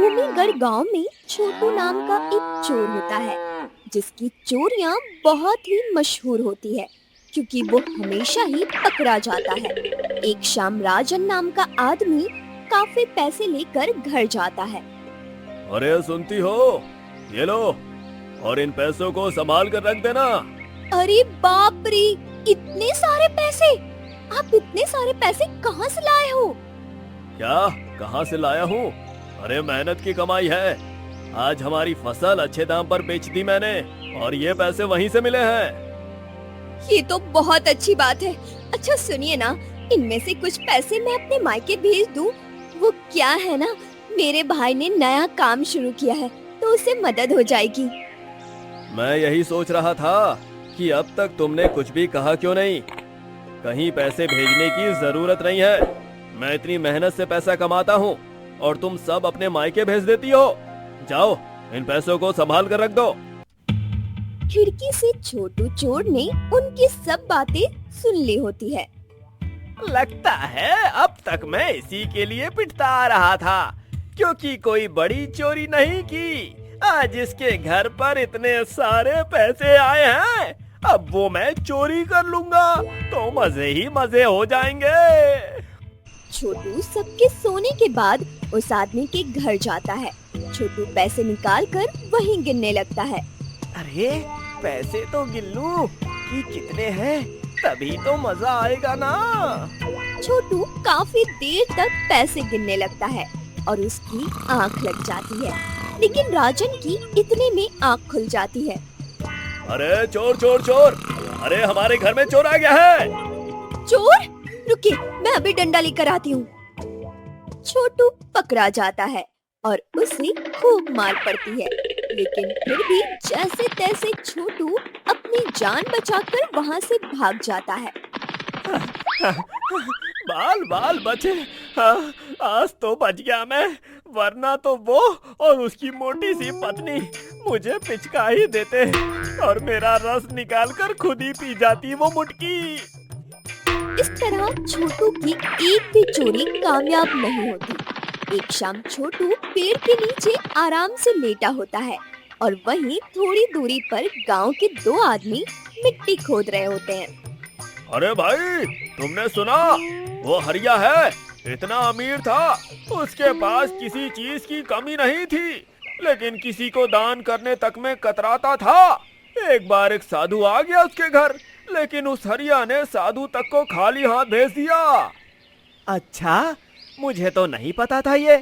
भूमिगढ़ गांव में छोटू नाम का एक चोर होता है जिसकी चोरियां बहुत ही मशहूर होती है क्योंकि वो हमेशा ही पकड़ा जाता है। एक शाम राजन नाम का आदमी काफी पैसे लेकर घर जाता है। अरे सुनती हो, ये लो, और इन पैसों को संभाल कर रख देना। अरे बाप रे, इतने सारे पैसे! आप इतने सारे पैसे कहाँ से लाए हो? क्या कहाँ से लाया हूँ? अरे मेहनत की कमाई है। आज हमारी फसल अच्छे दाम पर बेच दी मैंने और ये पैसे वहीं से मिले हैं। ये तो बहुत अच्छी बात है। अच्छा सुनिए ना, इनमें से कुछ पैसे मैं अपने मायके भेज दूं? वो क्या है ना, मेरे भाई ने नया काम शुरू किया है तो उसे मदद हो जाएगी। मैं यही सोच रहा था कि अब तक तुमने कुछ भी कहा क्यों नहीं। कहीं पैसे भेजने की जरूरत नहीं है। मैं इतनी मेहनत से पैसा कमाता हूँ और तुम सब अपने मायके भेज देती हो। जाओ, इन पैसों को संभाल कर रख दो। खिड़की से छोटू चोर ने उनकी सब बातें सुन ली होती है। लगता है अब तक मैं इसी के लिए पिटता आ रहा था, क्योंकि कोई बड़ी चोरी नहीं की। आज इसके घर पर इतने सारे पैसे आए हैं, अब वो मैं चोरी कर लूंगा तो मजे ही मजे हो जाएंगे। छोटू सबके सोने के बाद उस आदमी के घर जाता है। छोटू पैसे निकाल कर वहीं गिनने लगता है। अरे पैसे तो गिन लूं कि कितने हैं, तभी तो मजा आएगा ना। छोटू काफी देर तक पैसे गिनने लगता है और उसकी आंख लग जाती है, लेकिन राजन की इतने में आंख खुल जाती है। अरे चोर चोर चोर! अरे हमारे घर में चोर आ गया है। चोर? रुकिए, मैं अभी डंडा लेकर आती हूँ। छोटू पकड़ा जाता है और उसे खूब मार पड़ती है, लेकिन फिर भी जैसे तैसे छोटू अपनी जान बचाकर वहाँ से भाग जाता है। बाल बाल बचे। हाँ, आज तो बच गया मैं, वरना तो वो और उसकी मोटी सी पत्नी मुझे पिचका ही देते और मेरा रस निकालकर खुद ही पी जाती वो मुटकी। इस तरह छोटू की एक भी चोरी कामयाब नहीं होती। एक शाम छोटू पेड़ के नीचे आराम से लेटा होता है और वहीं थोड़ी दूरी पर गांव के दो आदमी मिट्टी खोद रहे होते हैं। अरे भाई, तुमने सुना? वो हरिया है, इतना अमीर था, उसके पास किसी चीज की कमी नहीं थी, लेकिन किसी को दान करने तक में कतराता था। एक बार एक साधु आ गया उसके घर, लेकिन उस हरिया ने साधु तक को खाली हाथ भेज दिया। अच्छा, मुझे तो नहीं पता था ये।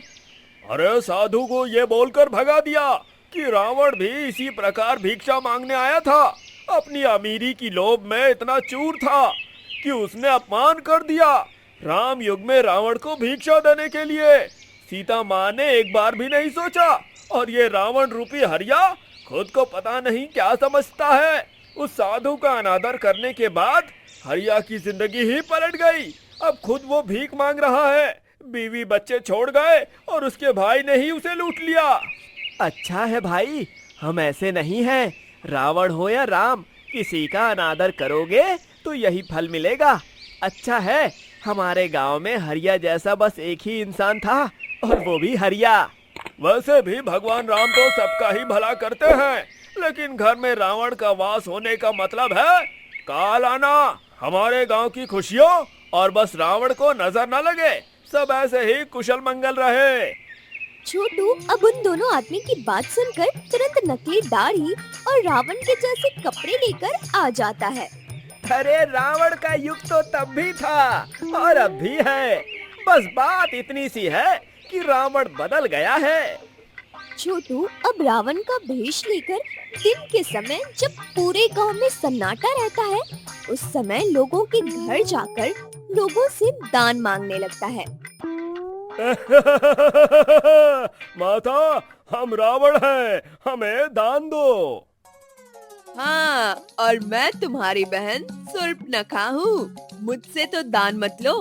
अरे साधु को ये बोलकर भगा दिया कि रावण भी इसी प्रकार भिक्षा मांगने आया था। अपनी अमीरी की लोभ में इतना चूर था कि उसने अपमान कर दिया। राम युग में रावण को भिक्षा देने के लिए सीता माँ ने एक बार भी नहीं सोचा, और ये रावण रूपी हरिया खुद को पता नहीं क्या समझता है। उस साधु का अनादर करने के बाद हरिया की जिंदगी ही पलट गई। अब खुद वो भीख मांग रहा है, बीवी बच्चे छोड़ गए और उसके भाई ने ही उसे लूट लिया। अच्छा है भाई, हम ऐसे नहीं हैं। रावण हो या राम, किसी का अनादर करोगे तो यही फल मिलेगा। अच्छा है हमारे गांव में हरिया जैसा बस एक ही इंसान था, और वो भी हरिया। वैसे भी भगवान राम तो सबका ही भला करते हैं, लेकिन घर में रावण का वास होने का मतलब है काल आना हमारे गांव की खुशियों, और बस रावण को नजर न लगे, सब ऐसे ही कुशल मंगल रहे। छोटू अब उन दोनों आदमी की बात सुनकर तुरंत नकली दाढ़ी और रावण के जैसे कपड़े लेकर आ जाता है। अरे रावण का युग तो तब भी था और अब भी है, बस बात इतनी सी है कि रावण बदल गया है। छोटू अब रावण का भेष लेकर दिन के समय जब पूरे गांव में सन्नाटा रहता है, उस समय लोगों के घर जाकर लोगों से दान मांगने लगता है। माता, हम रावण हैं, हमें दान दो। हाँ, और मैं तुम्हारी बहन शूर्पणखा हूँ, मुझसे तो दान मत लो।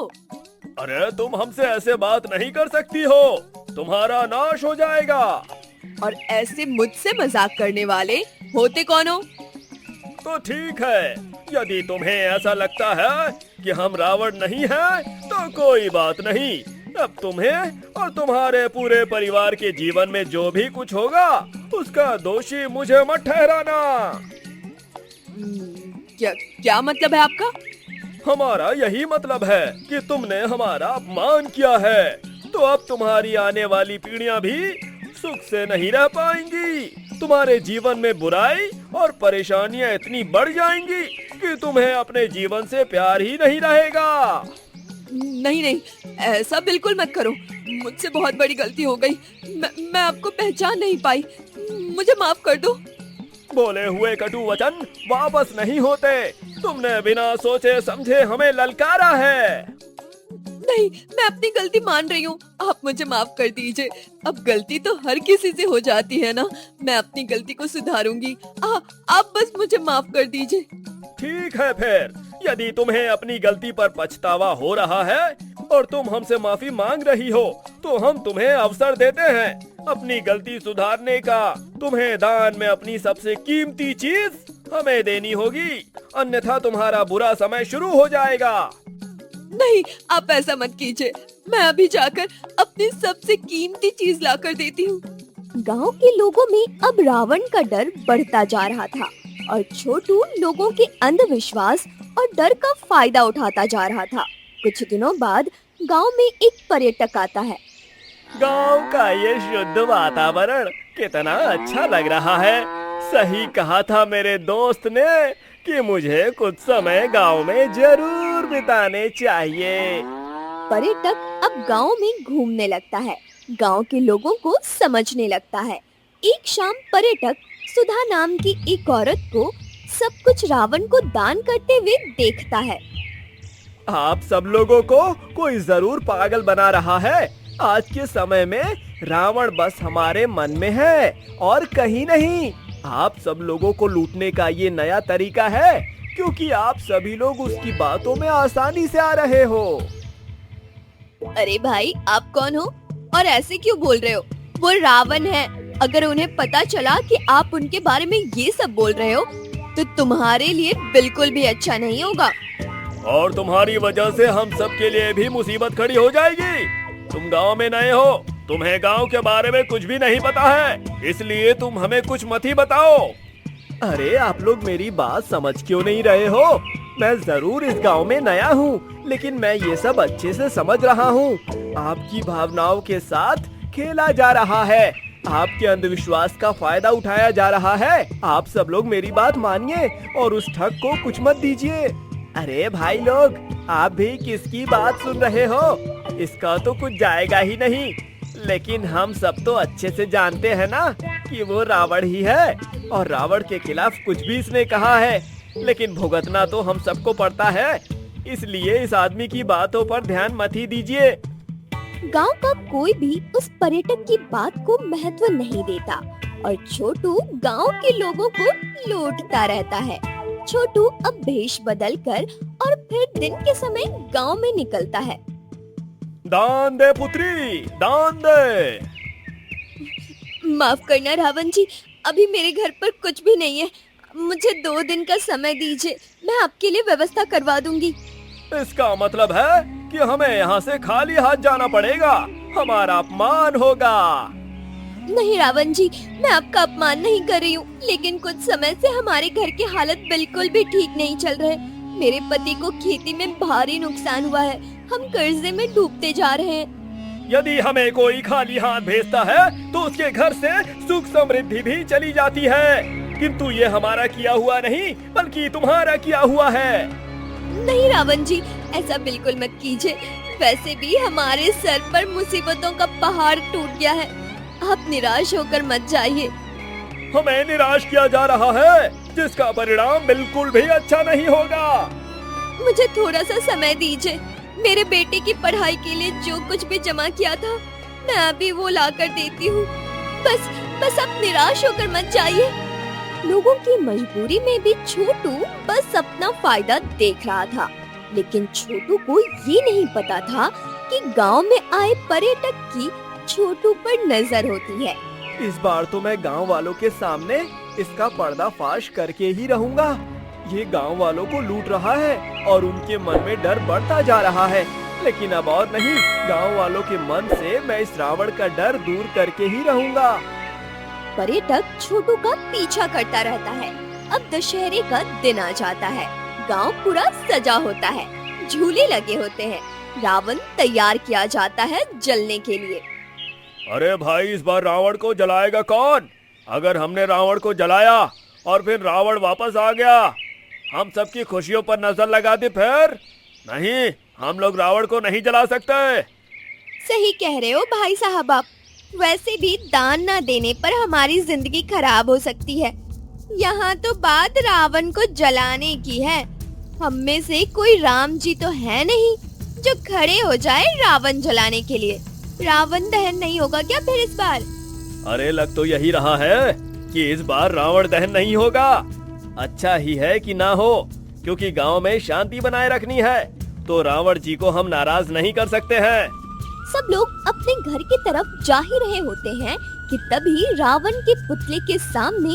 अरे तुम हमसे ऐसे बात नहीं कर सकती हो, तुम्हारा नाश हो जाएगा। और ऐसे मुझसे मजाक करने वाले होते कौन हो? तो ठीक है, यदि तुम्हें ऐसा लगता है कि हम रावण नहीं हैं, तो कोई बात नहीं। अब तुम्हें और तुम्हारे पूरे परिवार के जीवन में जो भी कुछ होगा उसका दोषी मुझे मत ठहराना। क्या क्या मतलब है आपका? हमारा यही मतलब है कि तुमने हमारा अपमान किया है, तो अब तुम्हारी आने वाली पीढ़ियां भी सुख से नहीं रह पाएंगी। तुम्हारे जीवन में बुराई और परेशानियां इतनी बढ़ जाएंगी कि तुम्हें अपने जीवन से प्यार ही नहीं रहेगा। नहीं नहीं, ऐसा बिल्कुल मत करो। मुझसे बहुत बड़ी गलती हो गई। मैं आपको पहचान नहीं पाई। मुझे माफ कर दो। बोले हुए कटु वचन वापस नहीं होते। तुमने बिना सोचे समझे हमें ललकारा है। नहीं, मैं अपनी गलती मान रही हूँ। आप मुझे माफ कर दीजिए। अब गलती तो हर किसी से हो जाती है ना। मैं अपनी गलती को सुधारूंगी। आप बस मुझे माफ कर दीजिए। ठीक है, फिर यदि तुम्हें अपनी गलती पर पछतावा हो रहा है और तुम हमसे माफी मांग रही हो, तो हम तुम्हें अवसर देते हैं अपनी गलती सुधारने का। तुम्हें दान में अपनी सबसे कीमती चीज हमें देनी होगी, अन्यथा तुम्हारा बुरा समय शुरू हो जाएगा। नहीं, आप ऐसा मत कीजिए। मैं अभी जाकर अपनी सबसे कीमती चीज लाकर देती हूँ। गांव के लोगों में अब रावण का डर बढ़ता जा रहा था और छोटू लोगों के अंधविश्वास और डर का फायदा उठाता जा रहा था। कुछ दिनों बाद गांव में एक पर्यटक आता है। गांव का ये शुद्ध वातावरण कितना अच्छा लग रहा है। सही कहा था मेरे दोस्त ने कि मुझे कुछ समय गांव में जरूर बिताने चाहिए। पर्यटक अब गांव में घूमने लगता है, गांव के लोगों को समझने लगता है। एक शाम पर्यटक सुधा नाम की एक औरत को सब कुछ रावण को दान करते हुए देखता है। आप सब लोगों को कोई जरूर पागल बना रहा है। आज के समय में रावण बस हमारे मन में है और कहीं नहीं। आप सब लोगों को लूटने का ये नया तरीका है, क्योंकि आप सभी लोग उसकी बातों में आसानी से आ रहे हो। अरे भाई, आप कौन हो और ऐसे क्यों बोल रहे हो? वो रावण है। अगर उन्हें पता चला कि आप उनके बारे में ये सब बोल रहे हो, तो तुम्हारे लिए बिल्कुल भी अच्छा नहीं होगा। और तुम्हारी वजह से हम सब के लिए भी मुसीबत खड़ी हो जाएगी। तुम गांव में नए हो, तुम्हें गांव के बारे में कुछ भी नहीं पता है, इसलिए तुम हमें कुछ मत ही बताओ। अरे आप लोग मेरी बात समझ क्यों नहीं रहे हो? मैं जरूर इस गांव में नया हूँ, लेकिन मैं ये सब अच्छे से समझ रहा हूँ। आपकी भावनाओं के साथ खेला जा रहा है, आपके अंधविश्वास का फायदा उठाया जा रहा है। आप सब लोग मेरी बात मानिए और उस ठग को कुछ मत दीजिए। अरे भाई लोग, आप भी किसकी बात सुन रहे हो? इसका तो कुछ जाएगा ही नहीं। लेकिन हम सब तो अच्छे से जानते हैं ना कि वो रावण ही है, और रावण के खिलाफ कुछ भी इसने कहा है, लेकिन भुगतना तो हम सबको पड़ता है। इसलिए इस आदमी की बातों पर ध्यान मत ही दीजिए। गांव का कोई भी उस पर्यटक की बात को महत्व नहीं देता और छोटू गांव के लोगों को लूटता रहता है। छोटू अब भेष बदलकर और फिर दिन के समय गांव में निकलता है। दान दे पुत्री, दान दे। माफ करना रावण जी, अभी मेरे घर पर कुछ भी नहीं है। मुझे 2 दिन का समय दीजिए, मैं आपके लिए व्यवस्था करवा दूंगी। इसका मतलब है कि हमें यहाँ से खाली हाथ जाना पड़ेगा। हमारा अपमान होगा। नहीं रावण जी, मैं आपका अपमान नहीं कर रही हूँ, लेकिन कुछ समय से हमारे घर की हालत बिल्कुल भी ठीक नहीं चल रहे। मेरे पति को खेती में भारी नुकसान हुआ है, हम कर्जे में डूबते जा रहे हैं। यदि हमें कोई खाली हाथ भेजता है तो उसके घर से सुख समृद्धि भी चली जाती है, किंतु ये हमारा किया हुआ नहीं बल्कि तुम्हारा किया हुआ है। नहीं रावण जी, ऐसा बिल्कुल मत कीजिए। वैसे भी हमारे सर पर मुसीबतों का पहाड़ टूट गया है। आप निराश होकर मत जाइए। हमें निराश किया जा रहा है, जिसका परिणाम बिल्कुल भी अच्छा नहीं होगा। मुझे थोड़ा सा समय दीजिए। मेरे बेटे की पढ़ाई के लिए जो कुछ भी जमा किया था, मैं अभी वो लाकर देती हूँ। बस आप निराश होकर मत जाइए। लोगों की मजबूरी में भी छोटू बस अपना फायदा देख रहा था, लेकिन छोटू को ये नहीं पता था कि गांव में आए पर्यटक की छोटू पर नजर होती है। इस बार तो मैं गांव वालों के सामने इसका पर्दाफाश करके ही रहूंगा। ये गांव वालों को लूट रहा है और उनके मन में डर बढ़ता जा रहा है, लेकिन अब और नहीं, गांव वालों के मन से मैं इस रावण का डर दूर करके ही रहूंगा। पर्यटक छोटू का पीछा करता रहता है। अब दशहरे का दिन आ जाता है। गांव पूरा सजा होता है, झूले लगे होते हैं, रावण तैयार किया जाता है जलने के लिए। अरे भाई, इस बार रावण को जलाएगा कौन? अगर हमने रावण को जलाया और फिर रावण वापस आ गया, हम सबकी खुशियों पर नजर लगा दी फिर? नहीं, हम लोग रावण को नहीं जला सकते। सही कह रहे हो भाई साहब आप। वैसे भी दान न देने पर हमारी जिंदगी खराब हो सकती है। यहाँ तो बात रावण को जलाने की है। हम में से कोई राम जी तो है नहीं जो खड़े हो जाए रावण जलाने के लिए। रावण दहन नहीं होगा क्या फिर इस बार? अरे लग तो यही रहा है कि इस बार रावण दहन नहीं होगा। अच्छा ही है कि ना हो, क्योंकि गांव में शांति बनाए रखनी है, तो रावण जी को हम नाराज नहीं कर सकते हैं। सब लोग अपने घर की तरफ जा ही रहे होते हैं कि तभी रावण के पुतले के सामने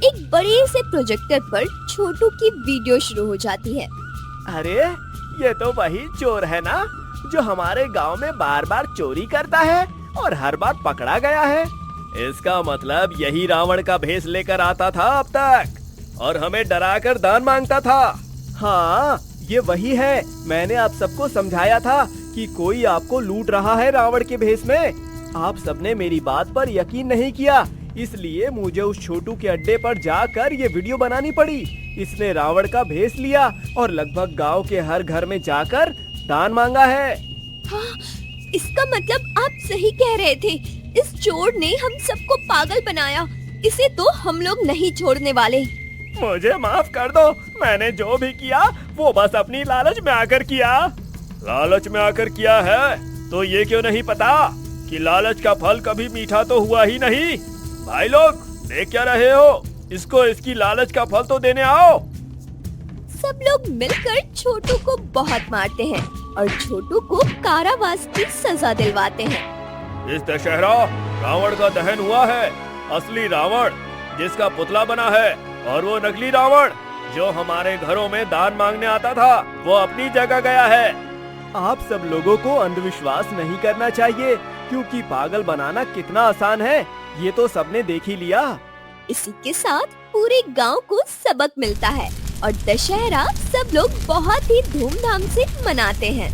एक बड़े से प्रोजेक्टर पर छोटू की वीडियो शुरू हो जाती है। अरे ये तो वही चोर है ना, जो हमारे गांव में बार बार चोरी करता है और हर बार पकड़ा गया है। इसका मतलब यही रावण का भेष लेकर आता था अब तक और हमें डराकर दान मांगता था। हाँ, ये वही है। मैंने आप सबको समझाया था कि कोई आपको लूट रहा है रावण के भेष में। आप सबने मेरी बात पर यकीन नहीं किया, इसलिए मुझे उस छोटू के अड्डे पर जाकर ये वीडियो बनानी पड़ी। इसने रावण का भेष लिया और लगभग गांव के हर घर में जाकर दान मांगा है। हाँ, इसका मतलब आप सही कह रहे थे। इस चोर ने हम सबको पागल बनाया। इसे तो हम लोग नहीं छोड़ने वाले। मुझे माफ कर दो, मैंने जो भी किया वो बस अपनी लालच में आकर किया। लालच में आकर किया है तो ये क्यों नहीं पता कि लालच का फल कभी मीठा तो हुआ ही नहीं। भाई लोग, देख क्या रहे हो? इसको इसकी लालच का फल तो देने आओ। सब लोग मिलकर छोटू को बहुत मारते हैं और छोटू को कारावास की सजा दिलवाते हैं। इस दशहरा रावण का दहन हुआ है। असली रावण जिसका पुतला बना है और वो नकली रावण जो हमारे घरों में दान मांगने आता था, वो अपनी जगह गया है। आप सब लोगों को अंधविश्वास नहीं करना चाहिए, क्योंकि पागल बनाना कितना आसान है, ये तो सबने देख ही लिया। इसी के साथ पूरे गांव को सबक मिलता है और दशहरा सब लोग बहुत ही धूमधाम से मनाते हैं।